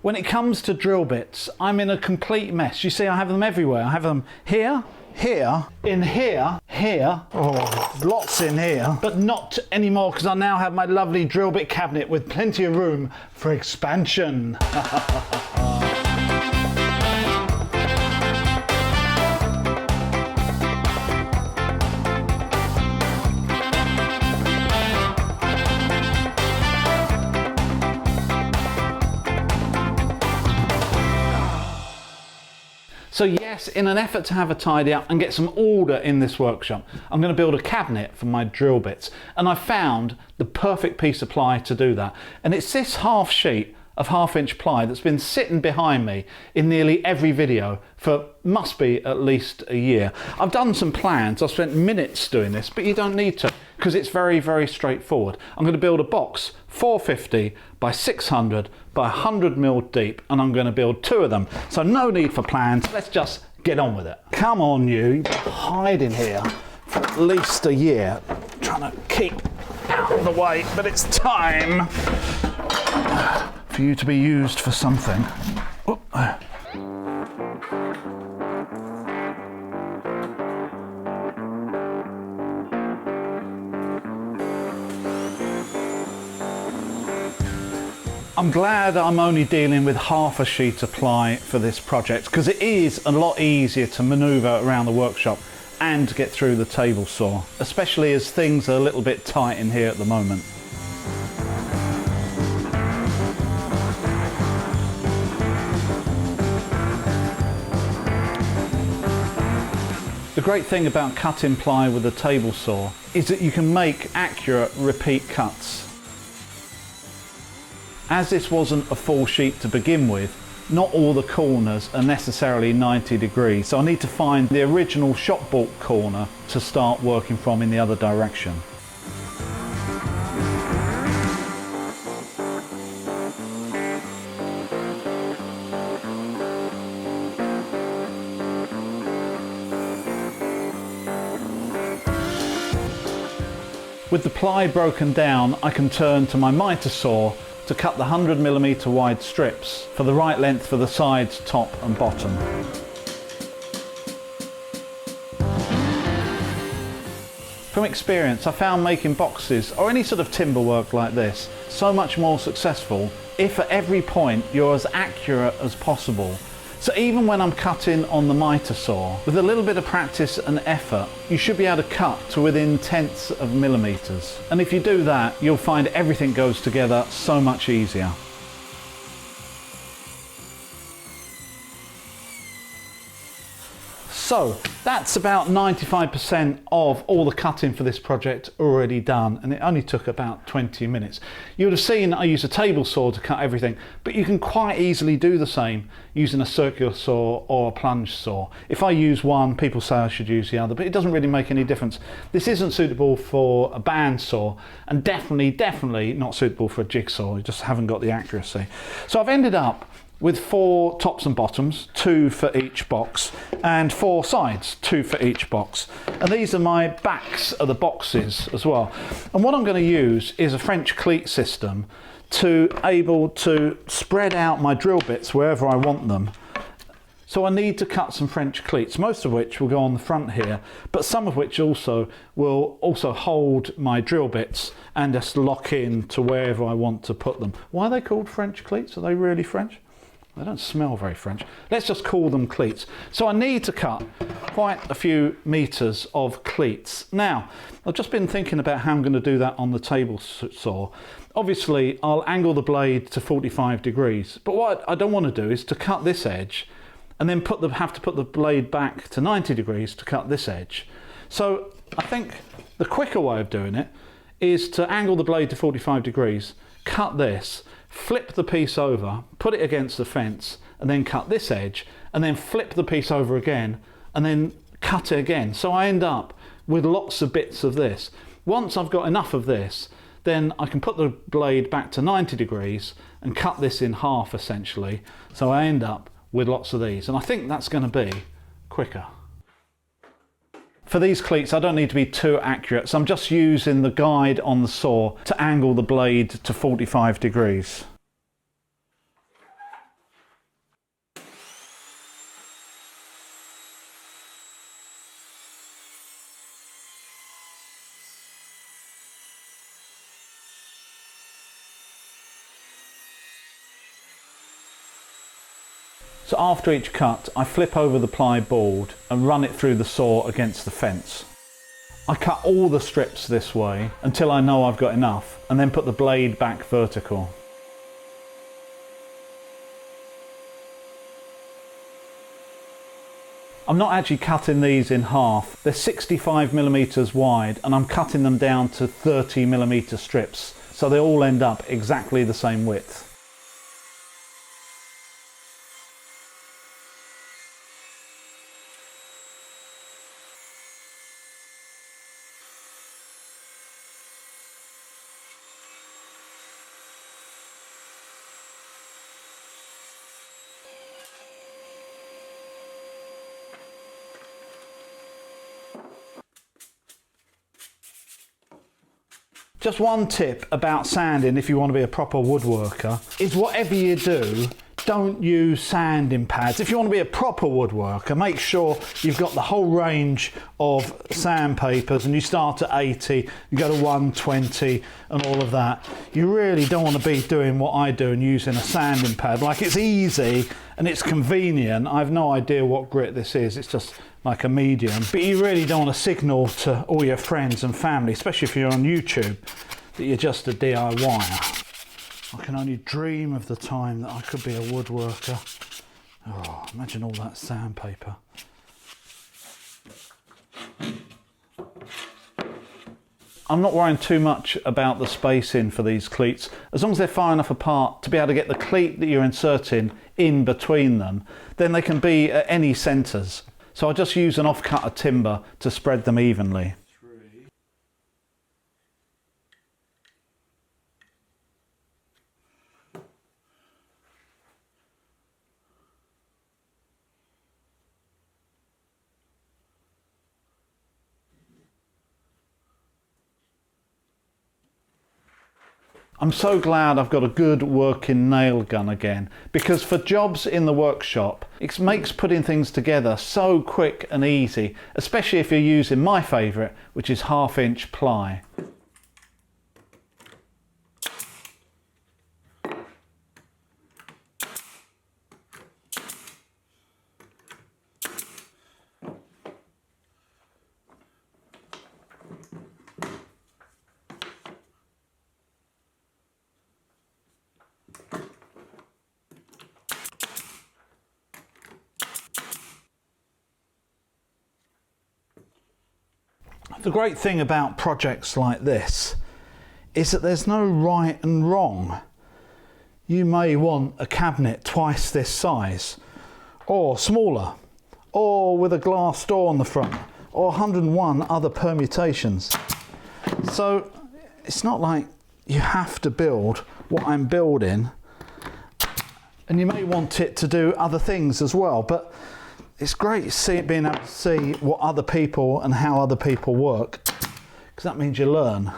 When it comes to drill bits, I'm in a complete mess. You see, I have them everywhere. I have them here, here, in here, here, oh, lots in here, but not anymore because I now have my lovely drill bit cabinet with plenty of room for expansion. So yes, in an effort to have a tidy up and get some order in this workshop, I'm going to build a cabinet for my drill bits. And I found the perfect piece of ply to do that. And it's this half sheet of 1/2 inch ply that's been sitting behind me in nearly every video for must be at least a year. I've done some plans, I've spent minutes doing this, but you don't need to because it's very, very straightforward. I'm going to build a box 450 by 600 by 100 mil deep, and I'm going to build 2 of them. So no need for plans, let's just get on with it. Come on you, hide in here for at least a year, trying to keep out of the way, but it's time for you to be used for something. Oh. I'm glad I'm only dealing with half a sheet of ply for this project because it is a lot easier to manoeuvre around the workshop and to get through the table saw, especially as things are a little bit tight in here at the moment. The great thing about cutting ply with a table saw is that you can make accurate repeat cuts. As this wasn't a full sheet to begin with, not all the corners are necessarily 90 degrees, so I need to find the original shop bolt corner to start working from in the other direction. With the ply broken down, I can turn to my miter saw to cut the 100mm wide strips for the right length for the sides, top and bottom. From experience, I found making boxes or any sort of timber work like this so much more successful if at every point you're as accurate as possible. So even when I'm cutting on the miter saw, with a little bit of practice and effort, you should be able to cut to within tenths of millimeters. And if you do that, you'll find everything goes together so much easier. So that's about 95% of all the cutting for this project already done, and it only took about 20 minutes. You would have seen I use a table saw to cut everything, but you can quite easily do the same using a circular saw or a plunge saw. If I use one, people say I should use the other, but it doesn't really make any difference. This isn't suitable for a band saw, and definitely not suitable for a jigsaw. You just haven't got the accuracy. So I've ended up with 4 tops and bottoms, 2 for each box, and 4 sides, 2 for each box. And these are my backs of the boxes as well. And what I'm going to use is a French cleat system to able to spread out my drill bits wherever I want them. So I need to cut some French cleats, most of which will go on the front here, but some of which also will hold my drill bits and just lock in to wherever I want to put them. Why are they called French cleats? Are they really French? They don't smell very French. Let's just call them cleats. So I need to cut quite a few meters of cleats. Now, I've just been thinking about how I'm going to do that on the table saw. Obviously, I'll angle the blade to 45 degrees, but what I don't want to do is to cut this edge and then have to put the blade back to 90 degrees to cut this edge. So I think the quicker way of doing it is to angle the blade to 45 degrees, cut this, flip the piece over, put it against the fence, and then cut this edge, and then flip the piece over again, and then cut it again. So I end up with lots of bits of this. Once I've got enough of this, then I can put the blade back to 90 degrees and cut this in half essentially. So I end up with lots of these, and I think that's going to be quicker. For these cleats, I don't need to be too accurate, so I'm just using the guide on the saw to angle the blade to 45 degrees. So after each cut, I flip over the ply board and run it through the saw against the fence. I cut all the strips this way until I know I've got enough, and then put the blade back vertical. I'm not actually cutting these in half. They're 65mm wide and I'm cutting them down to 30mm strips, so they all end up exactly the same width. Just one tip about sanding if you want to be a proper woodworker is whatever you do, don't use sanding pads. If you want to be a proper woodworker, make sure you've got the whole range of sandpapers and you start at 80, you go to 120 and all of that. You really don't want to be doing what I do and using a sanding pad. Like, it's easy and it's convenient. I have no idea what grit this is. It's just like a medium, but you really don't want to signal to all your friends and family, especially if you're on YouTube, that you're just a DIYer. I can only dream of the time that I could be a woodworker. Oh, imagine all that sandpaper. I'm not worrying too much about the spacing for these cleats. As long as they're far enough apart to be able to get the cleat that you're inserting in between them, then they can be at any centres. So I just use an offcut of timber to spread them evenly. I'm so glad I've got a good working nail gun again, because for jobs in the workshop, it makes putting things together so quick and easy, especially if you're using my favourite, which is 1/2 inch ply. The great thing about projects like this is that there's no right and wrong. You may want a cabinet twice this size, or smaller, or with a glass door on the front, or 101 other permutations. So it's not like you have to build what I'm building, and you may want it to do other things as well, but it's great being able to see what other people and how other people work, because that means you learn.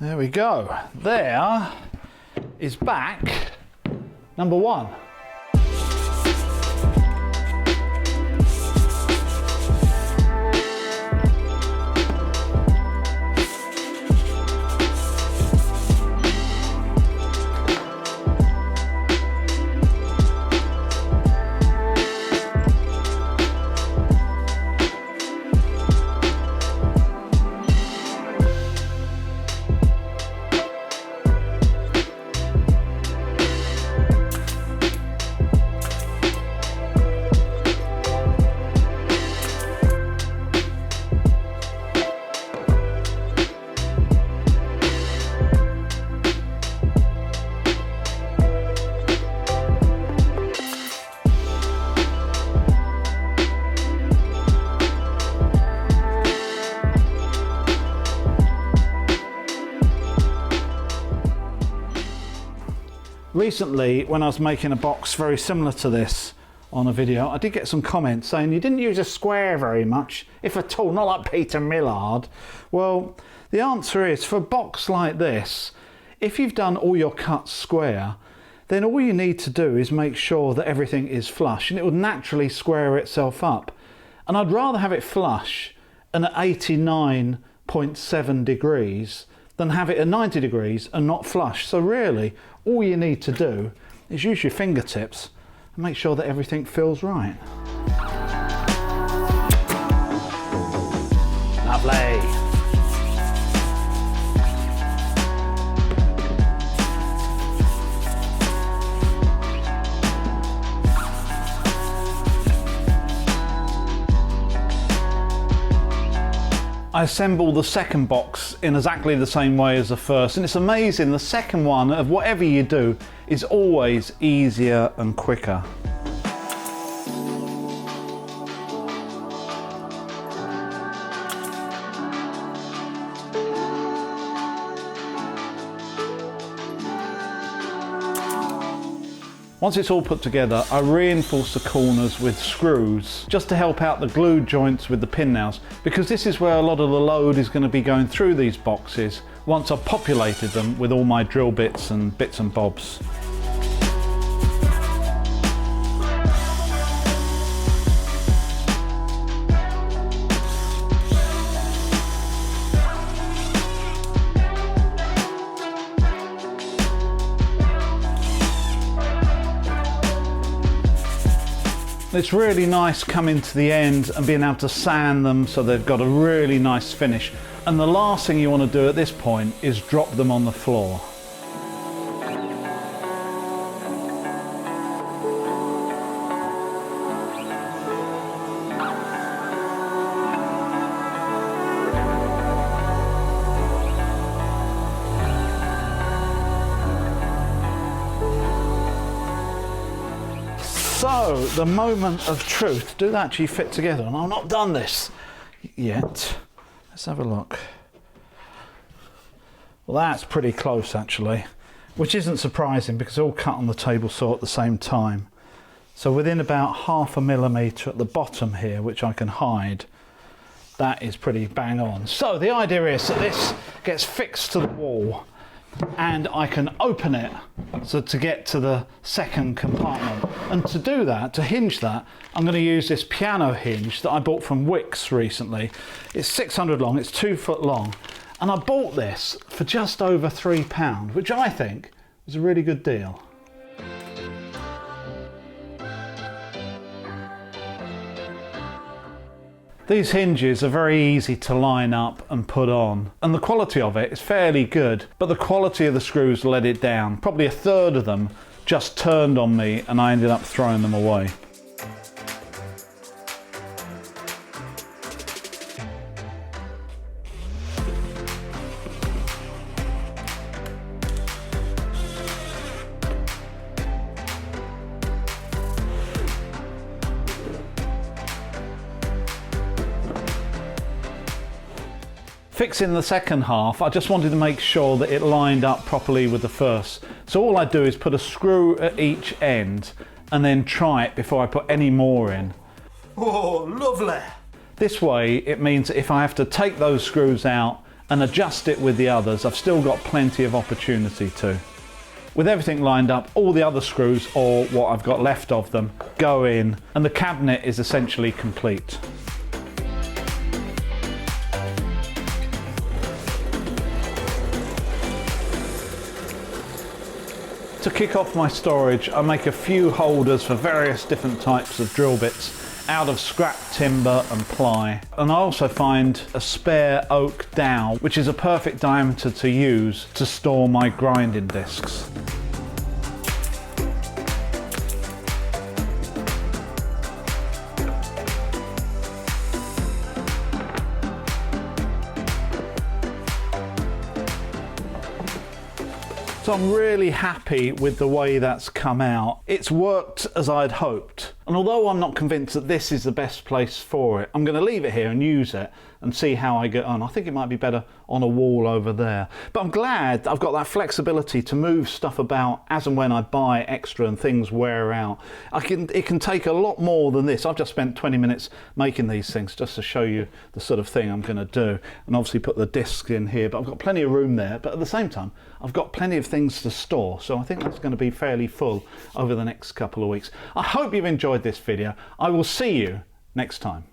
There we go. There is back number 1. Recently, when I was making a box very similar to this on a video, I did get some comments saying you didn't use a square very much, if at all, not like Peter Millard. Well, the answer is, for a box like this, if you've done all your cuts square, then all you need to do is make sure that everything is flush and it will naturally square itself up. And I'd rather have it flush and at 89.7 degrees than have it at 90 degrees and not flush. So really, all you need to do is use your fingertips and make sure that everything feels right. Lovely. I assemble the second box in exactly the same way as the first, and it's amazing, the second one of whatever you do is always easier and quicker. Once it's all put together, I reinforce the corners with screws just to help out the glue joints with the pin nails, because this is where a lot of the load is going to be going through these boxes once I've populated them with all my drill bits and bobs. It's really nice coming to the end and being able to sand them so they've got a really nice finish. And the last thing you want to do at this point is drop them on the floor. So, the moment of truth. Do they actually fit together? And I've not done this yet. Let's have a look. Well, that's pretty close actually, which isn't surprising because they're all cut on the table saw at the same time. So within about 0.5 millimetre at the bottom here, which I can hide, that is pretty bang on. So the idea is that this gets fixed to the wall and I can open it so to get to the second compartment. And to do that, to hinge that, I'm going to use this piano hinge that I bought from Wix recently. It's 600 long, it's 2 foot long, and I bought this for just over £3, which I think is a really good deal. These hinges are very easy to line up and put on, and the quality of it is fairly good, but the quality of the screws let it down. Probably 1/3 of them just turned on me and I ended up throwing them away. Fixing the second half, I just wanted to make sure that it lined up properly with the first. So all I do is put a screw at each end and then try it before I put any more in. Oh, lovely! This way it means that if I have to take those screws out and adjust it with the others, I've still got plenty of opportunity to. With everything lined up, all the other screws, or what I've got left of them, go in and the cabinet is essentially complete. To kick off my storage, I make a few holders for various different types of drill bits out of scrap timber and ply. And I also find a spare oak dowel, which is a perfect diameter to use to store my grinding discs. So I'm really happy with the way that's come out. It's worked as I'd hoped. And although I'm not convinced that this is the best place for it, I'm going to leave it here and use it and see how I get on. I think it might be better on a wall over there. But I'm glad I've got that flexibility to move stuff about as and when I buy extra and things wear out. It can take a lot more than this. I've just spent 20 minutes making these things just to show you the sort of thing I'm going to do. And obviously put the discs in here, but I've got plenty of room there. But at the same time, I've got plenty of things to store. So I think that's going to be fairly full over the next couple of weeks. I hope you've enjoyed this video. I will see you next time.